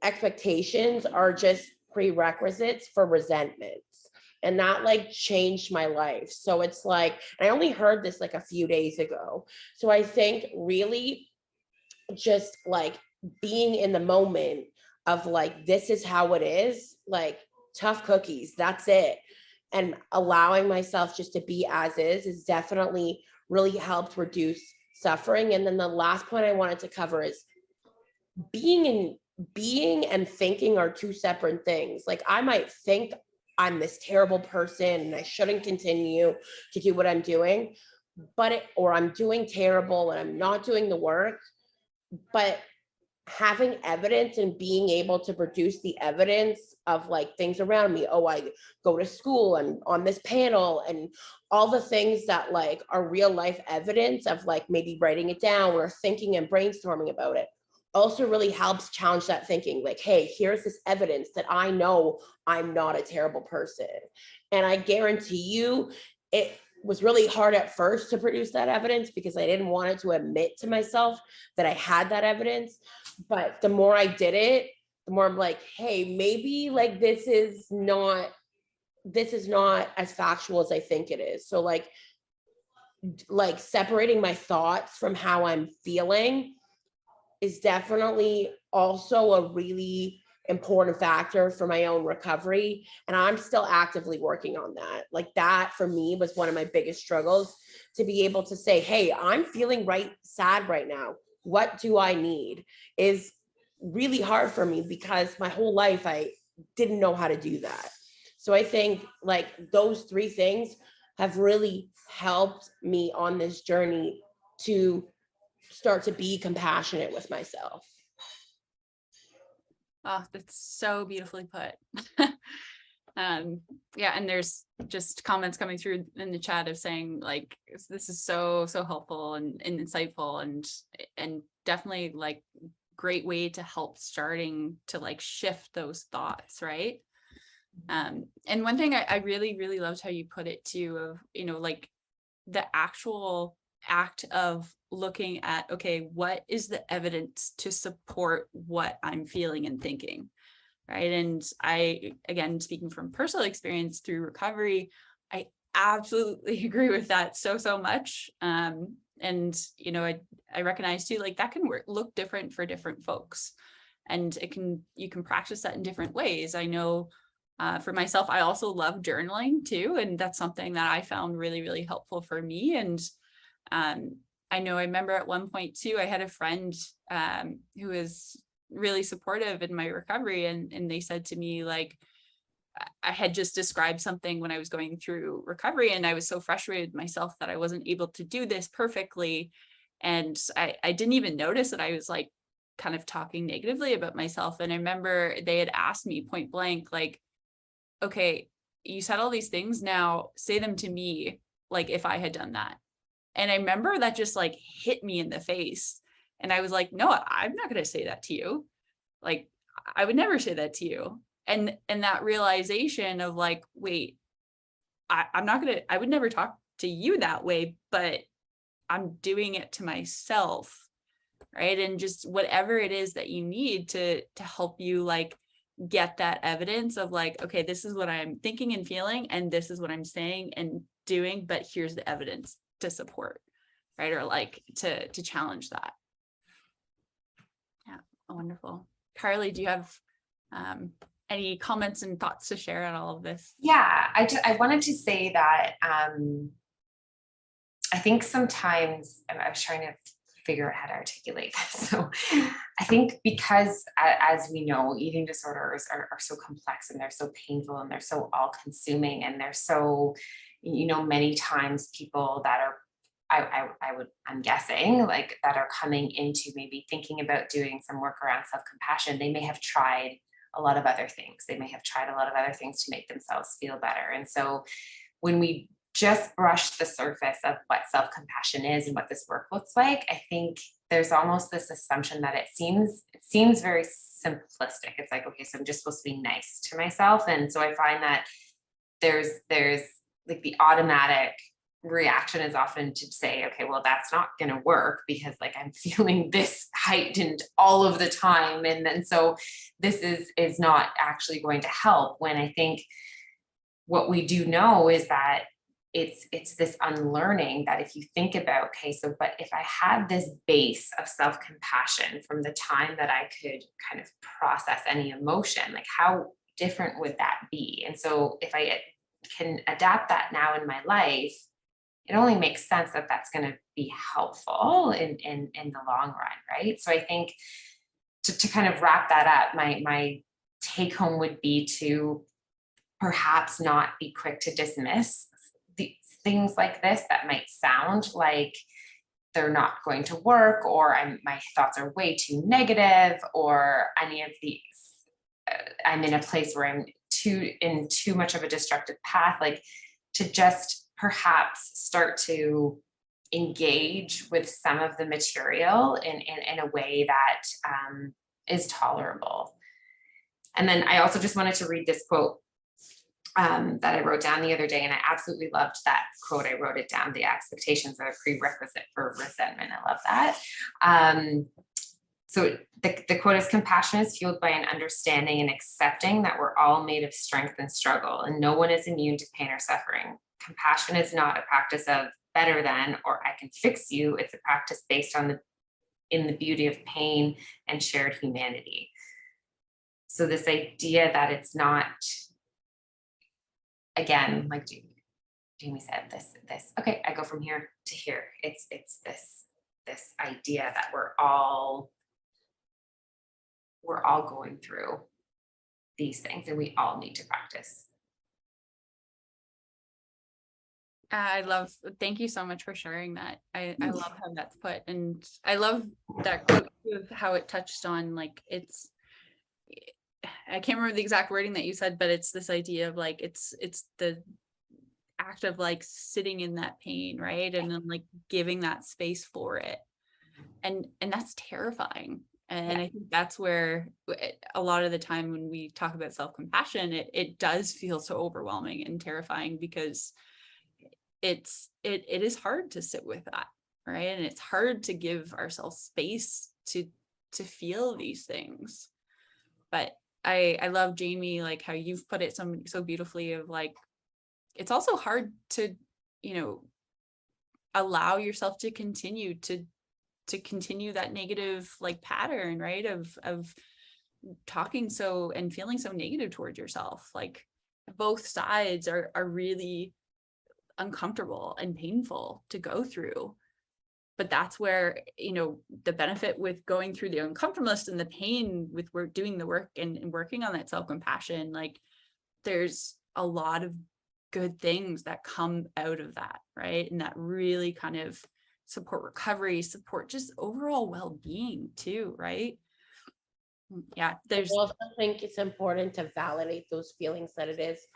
expectations are just prerequisites for resentments. And that like changed my life. So it's like, I only heard this like a few days ago. So I think really just like being in the moment of like, this is how it is, like tough cookies, that's it. and allowing myself just to be as is definitely really helped reduce suffering. And then the last point I wanted to cover is being and thinking are two separate things. Like I might think I'm this terrible person and I shouldn't continue to do what I'm doing, or I'm doing terrible and I'm not doing the work, but having evidence and being able to produce the evidence of like things around me. Oh, I go to school and on this panel and all the things that like are real life evidence of like maybe writing it down or thinking and brainstorming about it also really helps challenge that thinking. Like, hey, here's this evidence that I know I'm not a terrible person. And I guarantee you it was really hard at first to produce that evidence because I didn't want to admit to myself that I had that evidence. But the more I did it, the more I'm like, hey, maybe like this is not as factual as I think it is. So like separating my thoughts from how I'm feeling is definitely also a really important factor for my own recovery. And I'm still actively working on that. Like that for me was one of my biggest struggles, to be able to say, hey, I'm feeling sad right now. What do I need? Is really hard for me because my whole life I didn't know how to do that. So I think like those three things have really helped me on this journey to start to be compassionate with myself. Oh, that's so beautifully put. Yeah, and there's just comments coming through in the chat of saying like this is so helpful and insightful and definitely like great way to help starting to like shift those thoughts, right? And one thing I really loved how you put it too, of, you know, like the actual act of looking at, okay, what is the evidence to support what I'm feeling and thinking, right? And I, again, speaking from personal experience through recovery, I absolutely agree with that so much. And, you know, I recognize too, like that can look different for different folks, and you can practice that in different ways. I know for myself, I also love journaling too. And that's something that I found really helpful for me. And I know I remember at one point too, I had a friend who was really supportive in my recovery. And they said to me, like, I had just described something when I was going through recovery, and I was so frustrated with myself that I wasn't able to do this perfectly. And I didn't even notice that I was like kind of talking negatively about myself. And I remember they had asked me point blank, like, okay, you said all these things, now say them to me, like if I had done that. And I remember that just like hit me in the face. And I was like, no, I'm not going to say that to you. Like, I would never say that to you. And that realization of like, wait, I would never talk to you that way, but I'm doing it to myself. Right. And just whatever it is that you need to help you like get that evidence of like, okay, this is what I'm thinking and feeling, and this is what I'm saying and doing, but here's the evidence to support, right? Or like to challenge that. Yeah, wonderful. Carly, do you have any comments and thoughts to share on all of this? Yeah, I wanted to say that I think sometimes I was trying to figure out how to articulate this. So I think because as we know, eating disorders are so complex, and they're so painful, and they're so all consuming, and they're so, you know, many times people that are, I'm guessing, like that are coming into maybe thinking about doing some work around self-compassion, they may have tried a lot of other things. They may have tried a lot of other things to make themselves feel better. And so when we just brush the surface of what self-compassion is and what this work looks like, I think there's almost this assumption that it seems very simplistic. It's like, okay, so I'm just supposed to be nice to myself. And so I find that there's like the automatic reaction is often to say, okay, well, that's not going to work because like I'm feeling this heightened all of the time. And then so this is not actually going to help, when I think what we do know is that it's this unlearning that if you think about, okay, so, but if I had this base of self-compassion from the time that I could kind of process any emotion, like how different would that be? And so if I can adapt that now in my life, it only makes sense that that's going to be helpful in the long run, right? So I think to kind of wrap that up, my take home would be to perhaps not be quick to dismiss the things like this that might sound like they're not going to work, or my thoughts are way too negative, or any of these. I'm in a place where I'm in too much of a destructive path. Like, to just perhaps start to engage with some of the material in a way that is tolerable. And then I also just wanted to read this quote that I wrote down the other day, and I absolutely loved that quote. I wrote it down: "The expectations are a prerequisite for resentment." I love that. So the quote is: "Compassion is fueled by an understanding and accepting that we're all made of strength and struggle, and no one is immune to pain or suffering. Compassion is not a practice of better than, or I can fix you. It's a practice based on in the beauty of pain and shared humanity." So this idea that it's not, again, like Jamie said, this, okay, I go from here to here. It's this idea that we're all going through these things, and we all need to practice. Thank you so much for sharing that. I love how that's put. And I love that quote of how it touched on, like, I can't remember the exact wording that you said, but it's this idea of like, it's the act of like sitting in that pain, right? And then like giving that space for it. And that's terrifying. And I think that's where a lot of the time when we talk about self-compassion, it does feel so overwhelming and terrifying, because it is hard to sit with that, right? And it's hard to give ourselves space to feel these things. But I love, Jamie, like how you've put it so beautifully, of like, it's also hard to, allow yourself to continue that negative like pattern, right? Of talking so and feeling so negative towards yourself. Like, both sides are really uncomfortable and painful to go through. But that's where, the benefit with going through the uncomfortableness and the pain with doing the work and working on that self-compassion, like, there's a lot of good things that come out of that, right? And that really kind of support recovery, support just overall well-being too, right? Yeah, I also think it's important to validate those feelings, that it is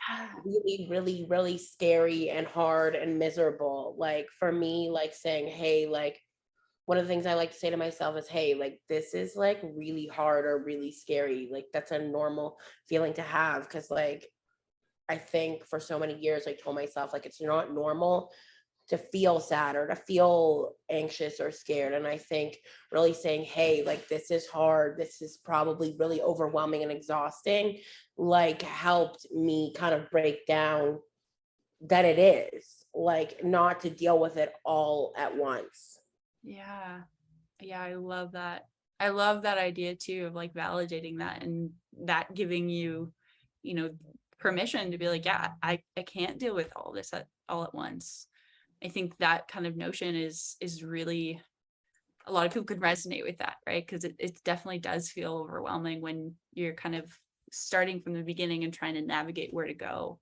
really, really, really scary and hard and miserable. Like, for me, like saying, hey, like, one of the things I like to say to myself is, hey, like, this is like really hard or really scary. Like, that's a normal feeling to have. Because like, I think for so many years I told myself, like, it's not normal to feel sad or to feel anxious or scared. And I think really saying, hey, like, this is hard, this is probably really overwhelming and exhausting, like, helped me kind of break down that it is, like, not to deal with it all at once. Yeah, I love that. I love that idea too, of like validating that, and that giving you, permission to be like, yeah, I can't deal with all this all at once. I think that kind of notion is really, a lot of people could resonate with that, right? Because it definitely does feel overwhelming when you're kind of starting from the beginning and trying to navigate where to go.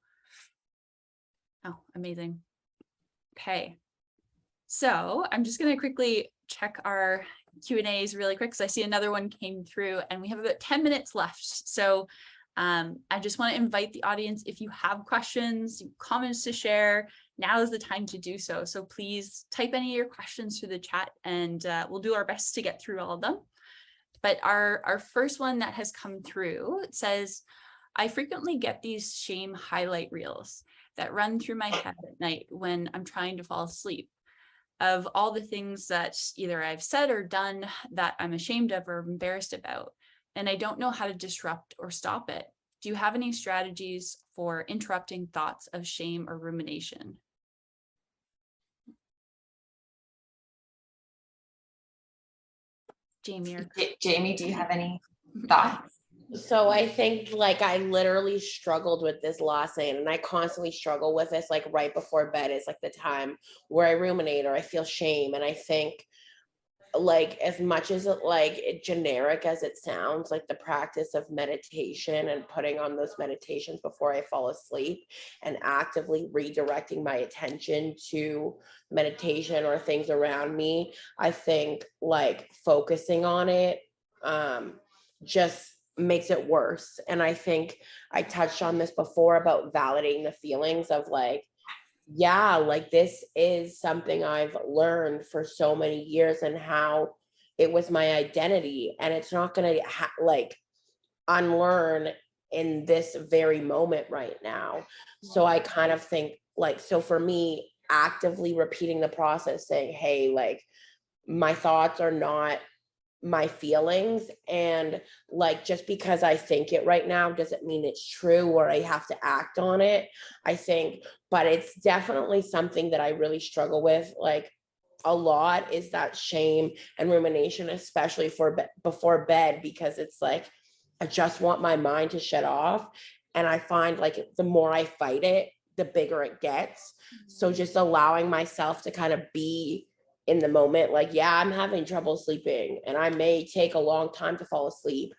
Oh, amazing. Okay. So I'm just going to quickly check our Q&As really quick, because I see another one came through and we have about 10 minutes left. So I just want to invite the audience, if you have questions, comments to share, now is the time to do so. So please type any of your questions through the chat, and we'll do our best to get through all of them. But our first one that has come through, it says, I frequently get these shame highlight reels that run through my head at night when I'm trying to fall asleep, of all the things that either I've said or done that I'm ashamed of or embarrassed about, and I don't know how to disrupt or stop it. Do you have any strategies for interrupting thoughts of shame or rumination? Jamie, Jamie, do you have any thoughts? So I think like I literally struggled with this last night, and I constantly struggle with this like right before bed is like the time where I ruminate or I feel shame. And I think like as much as generic as it sounds, like the practice of meditation and putting on those meditations before I fall asleep and actively redirecting my attention to meditation or things around me, I think like focusing on it just makes it worse. And I think I touched on this before about validating the feelings of like, yeah, like this is something I've learned for so many years and how it was my identity. And it's not going to like unlearn in this very moment right now. So I kind of think like, so for me, actively repeating the process, saying, hey, like my thoughts are not my feelings, and like just because I think it right now doesn't mean it's true or I have to act on it. I think, but it's definitely something that I really struggle with like a lot, is that shame and rumination, especially for before bed, because it's like I just want my mind to shut off, and I find like the more I fight it, the bigger it gets. So just allowing myself to kind of be in the moment, like, yeah, I'm having trouble sleeping and I may take a long time to fall asleep,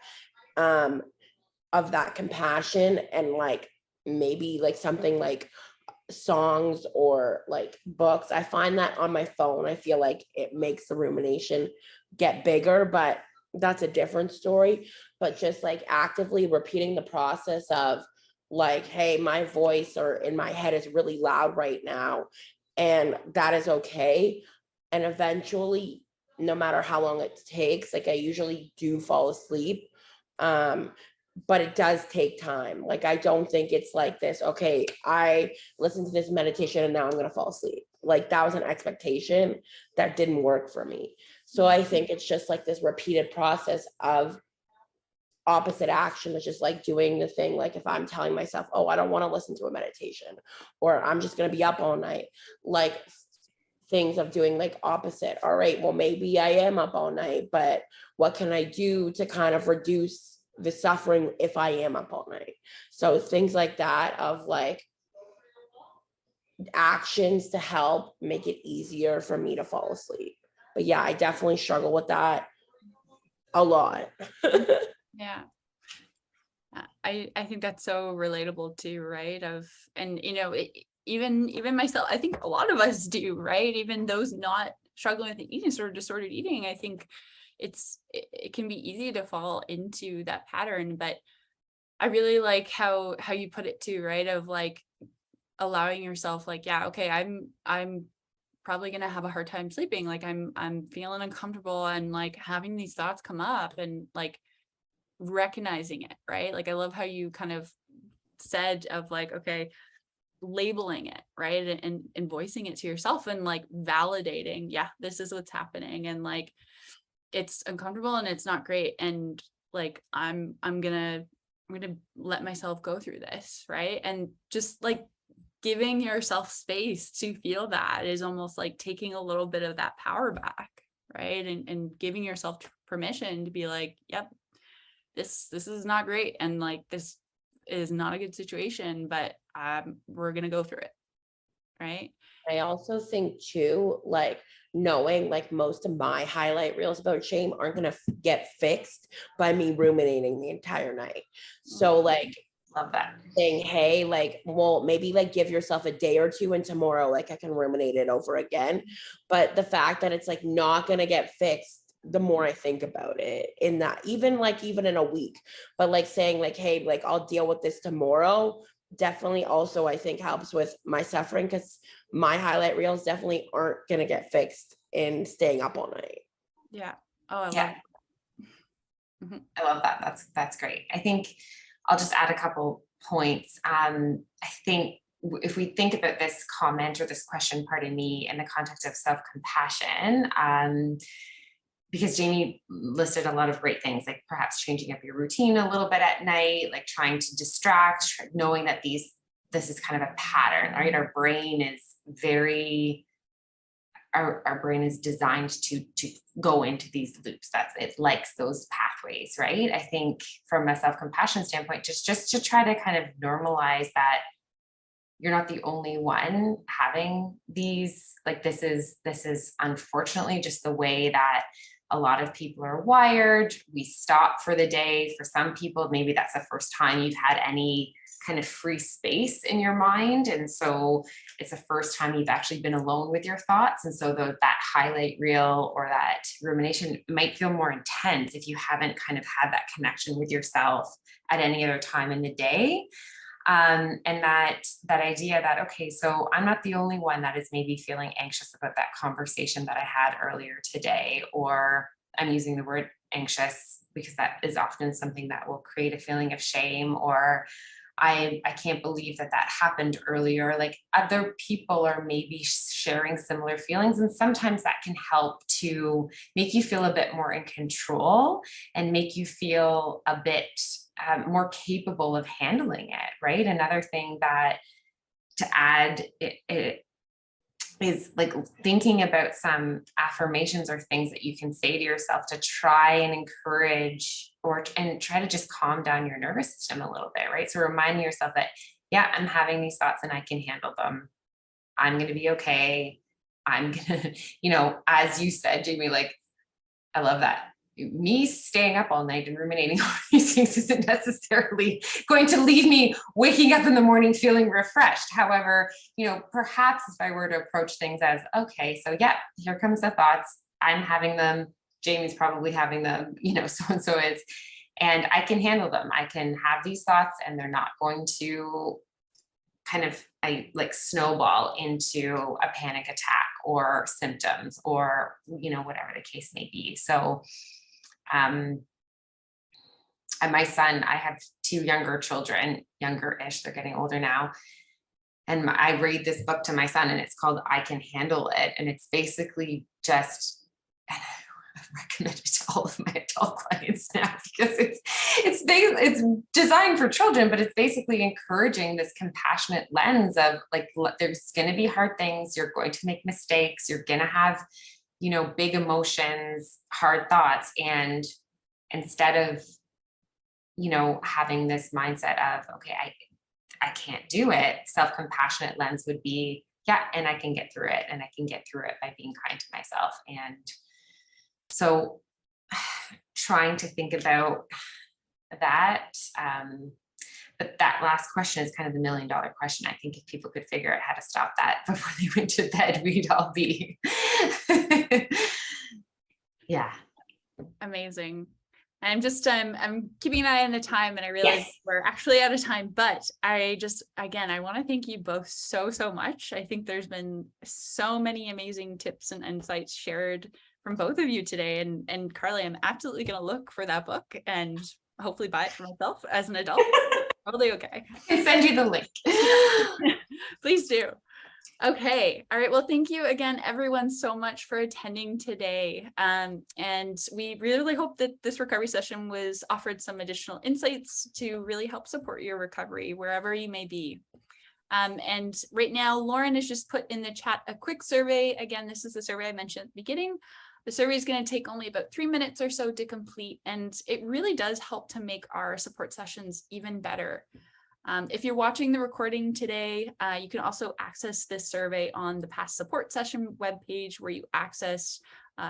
um of that compassion, and like maybe like something like songs or like books. I find that on my phone, I feel like it makes the rumination get bigger, but that's a different story. But just like actively repeating the process of like, hey, my voice or in my head is really loud right now, and that is okay. And eventually, no matter how long it takes, like I usually do fall asleep. Um, but it does take time. Like I don't think it's like this, okay, I listened to this meditation and now I'm gonna fall asleep. Like that was an expectation that didn't work for me. So I think it's just like this repeated process of opposite action, which is like doing the thing. Like if I'm telling myself, oh, I don't want to listen to a meditation, or I'm just gonna be up all night, like things of doing like opposite. All right, well, maybe I am up all night, but what can I do to kind of reduce the suffering if I am up all night? So things like that, of like actions to help make it easier for me to fall asleep. But yeah, I definitely struggle with that a lot. Yeah. I think that's so relatable too, right? And even myself, I think a lot of us do, right? Even those not struggling with an eating disorder, disordered eating, I think it can be easy to fall into that pattern. But I really like how you put it too, right? Of like allowing yourself, like, yeah, okay, I'm probably gonna have a hard time sleeping. Like I'm feeling uncomfortable and like having these thoughts come up, and like recognizing it, right? Like I love how you kind of said of like, okay, labeling it, right? And voicing it to yourself and like validating, yeah, this is what's happening. And like it's uncomfortable and it's not great. And like I'm gonna let myself go through this, right? And just like giving yourself space to feel that is almost like taking a little bit of that power back, right? And giving yourself permission to be like, yep, this is not great, and like this is not a good situation, but we're gonna go through it, right? I also think too, like knowing like most of my highlight reels about shame aren't gonna get fixed by me ruminating the entire night. So like Love that. saying, hey, like, well, maybe like give yourself a day or two, and tomorrow, like I can ruminate it over again. But the fact that it's like not gonna get fixed the more I think about it, in that even in a week, but like saying like, hey, like I'll deal with this tomorrow, definitely also I think helps with my suffering, because my highlight reels definitely aren't gonna get fixed in staying up all night. Yeah. Oh, I Yeah. I love that. That's great. I think I'll just add a couple points. I think if we think about this comment or this question, pardon me, in the context of self-compassion, because Jamie listed a lot of great things, like perhaps changing up your routine a little bit at night, like trying to distract, knowing that this is kind of a pattern, right? Our brain is very our brain is designed to go into these loops. It likes those pathways, right? I think from a self-compassion standpoint, just to try to kind of normalize that you're not the only one having these, like, this is unfortunately just the way that a lot of people are wired. We stop for the day. For some people, maybe that's the first time you've had any kind of free space in your mind. And so it's the first time you've actually been alone with your thoughts. And so that highlight reel or that rumination might feel more intense if you haven't kind of had that connection with yourself at any other time in the day. And that idea that, okay, so I'm not the only one that is maybe feeling anxious about that conversation that I had earlier today, or I'm using the word anxious because that is often something that will create a feeling of shame, or I can't believe that happened earlier. Like, other people are maybe sharing similar feelings, and sometimes that can help to make you feel a bit more in control and make you feel a bit more capable of handling it, right? Another thing that to add it is like thinking about some affirmations or things that you can say to yourself to try and encourage and try to just calm down your nervous system a little bit, right? So reminding yourself that, yeah, I'm having these thoughts and I can handle them. I'm going to be okay. I'm going to, as you said, Jamie, like, I love that. Me staying up all night and ruminating on these things isn't necessarily going to leave me waking up in the morning feeling refreshed. However, perhaps if I were to approach things as, okay, so yeah, here comes the thoughts. I'm having them. Jamie's probably having them, so-and-so is, and I can handle them. I can have these thoughts and they're not going to kind of snowball into a panic attack or symptoms or, whatever the case may be. So, and my son, I have two younger children, younger-ish, they're getting older now. And I read this book to my son and it's called I Can Handle It. And it's basically just, and I've recommended to all of my adult clients now because it's designed for children, but it's basically encouraging this compassionate lens of like, there's going to be hard things. You're going to make mistakes. You're going to have, big emotions, hard thoughts. And instead of, having this mindset of, okay, I can't do it, self-compassionate lens would be, yeah, and I can get through it. And I can get through it by being kind to myself. And so trying to think about that. But that last question is kind of the $1 million question. I think if people could figure out how to stop that before they went to bed, we'd all be. Yeah. Amazing. I'm keeping an eye on the time and I realize Yes. we're actually out of time, but I want to thank you both so much. I think there's been so many amazing tips and insights shared from both of you today. And Carly, I'm absolutely going to look for that book and hopefully buy it for myself as an adult. Totally okay. I can send you the link. Please do. Okay. All right. Well, thank you again, everyone, so much for attending today. And we really hope that this recovery session was offered some additional insights to really help support your recovery wherever you may be. And right now, Lauren has just put in the chat a quick survey. Again, this is the survey I mentioned at the beginning. The survey is going to take only about 3 minutes or so to complete, and it really does help to make our support sessions even better. If you're watching the recording today, you can also access this survey on the past support session webpage where you access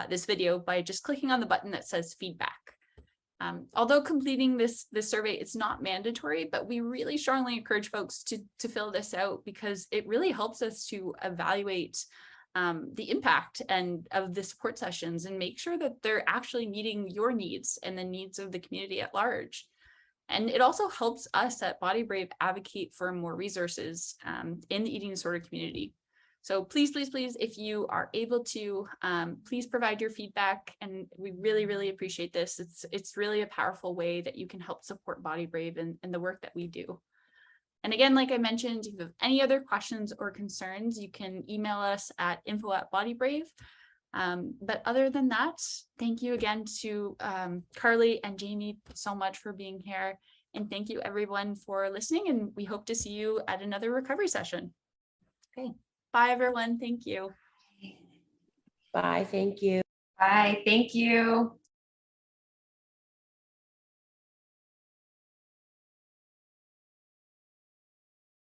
this video by just clicking on the button that says feedback. Although completing this survey, it's not mandatory, but we really strongly encourage folks to fill this out because it really helps us to evaluate the impact of the support sessions and make sure that they're actually meeting your needs and the needs of the community at large. And it also helps us at Body Brave advocate for more resources in the eating disorder community. So please, if you are able to, please provide your feedback. And we really appreciate this. It's really a powerful way that you can help support Body Brave and the work that we do. And again, like I mentioned, if you have any other questions or concerns, you can email us at info@bodybrave. But other than that, thank you again to Carly and Jamie so much for being here. And thank you everyone for listening. And we hope to see you at another recovery session. Okay. Bye everyone. Thank you. Bye, thank you. Bye, thank you.